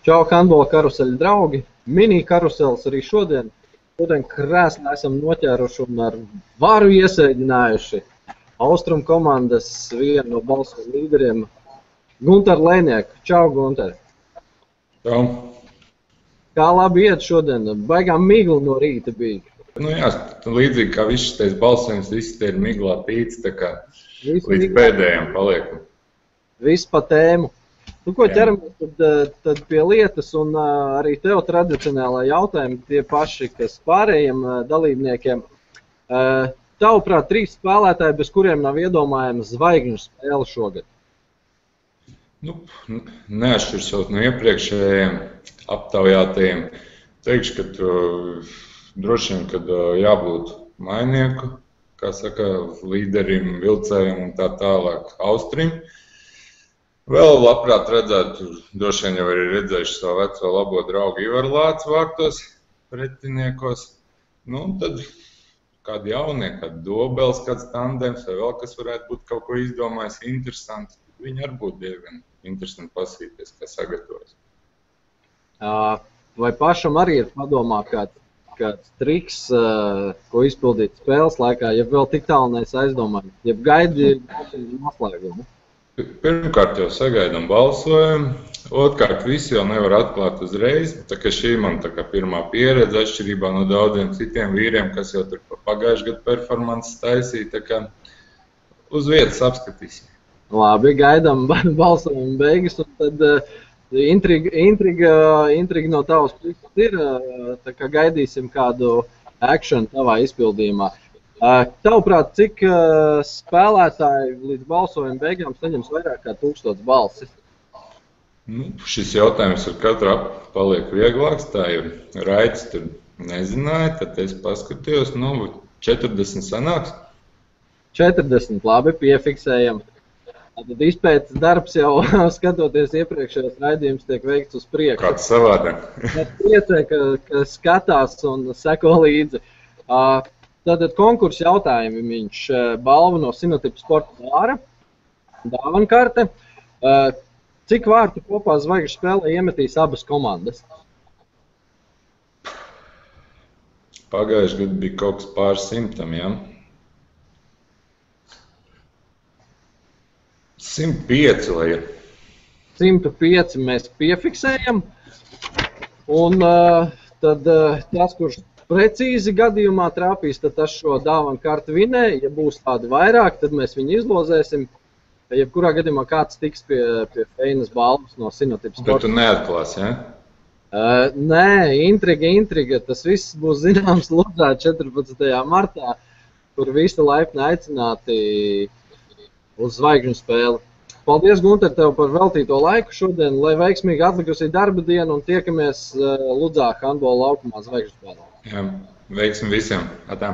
Čau, handbola karuseļu draugi! Mini karuseles arī šodien. Šodien krēslā esam noķēruši un ar varu iesēdinājuši Austrum komandas vienu no balsu līderiem Guntaru Lejnieku. Čau, Gunter! Čau! Kā labi iet šodien? Baigām migla no rīta bija. Nu jā, līdzīgi kā viss šis balsojums, visi te ir miglā tīts, tā kā līdz pēdējiem paliekam. Viss pa tēmu. Nu, ko ķeramies tad pie lietas un arī tev tradicionālā jautājumi, tie paši, kas pārējiem dalībniekiem. Tavuprāt, 3 spēlētāji, bez kuriem nav iedomājama zvaigžņu spēle šogad? Nu, neatšķirsot no iepriekšējiem aptaujātajiem, teikšu, ka droši vien, kad jābūt mainieku, kā saka, līderim, vilcējiem un tā tālāk Austrim. Vēl labprāt redzētu, droši vien jau arī redzējuši savu veco labo draugu Ivaru Lācu vārtos pretiniekos. Nu, tad kādi jaunie, kādi Dobels, kāds tandems vai vēl kas varētu būt kaut ko izdomājis interesants. Viņi arī būtu diezgan interesanti pasīties, kā sagatavojas. Vai pašam arī ir padomā kāds triks, ko izpildīt spēles laikā, ja vēl tik tālu neesi aizdomājis, ja gaidi noslēgumu? Pirmkārt jau sagaidām balsojumu, otrkārt visi jau nevar atklāt uzreiz, tā ka šī man tā kā pirmā pieredze atšķirībā no daudziem citiem vīriem, kas jau tur pagājušajā gadu performances taisīja, tā kā uz vietas apskatīsim. Labi, gaidām balsojumu beigas, un tad intriga no tavas puses ir, tā kā gaidīsim kādu action tavā izpildījumā. Tavuprāt, cik spēlētāji līdz balsojuma beigām saņems vairāk kā 1000 balsis? Nu, šis jautājums ar katru paliek vieglāks, tā ir Raits tur nezināja, tad es paskatījos, 40 sanāks. 40, labi, piefiksējam. Tad izpētes darbs jau, skatoties iepriekšējos raidījumus, tiek veikts uz priekšu. Kāds savādāk. Priecē, ka skatās un seko līdzi. Tātad konkursa jautājumi viņš balvu no Sinotipa sporta vāra, dāvankarte. Cik vārtu kopā zvaigžņu spēlē iemetīs abas komandas? Pagājušajā gadā bija kaut kas pār 100, jā? 105, lai ir. 105 mēs piefiksējam. Un tad tas, kurš precīzi gadījumā trāpīs, tad tas šo dāvanu karti vinē. Ja būs tādi vairāk, tad mēs viņu izlozēsim. Jebkurā gadījumā kāds tiks pie Feinas balvas no Sinotipa sporta. Bet tu neatklāsi, ja? Nē, intriga. Tas viss būs zināms Ludzā 14. martā, kur visi laipni aicināti uz zvaigžņu spēli. Paldies, Gunter, tev par veltīto laiku šodien, lai veiksmīgi atlikusī darba dienu un tiekamies Ludzā handbola laukumā zvaigžņu spēlē. Jā, veiksmi visiem. Atā.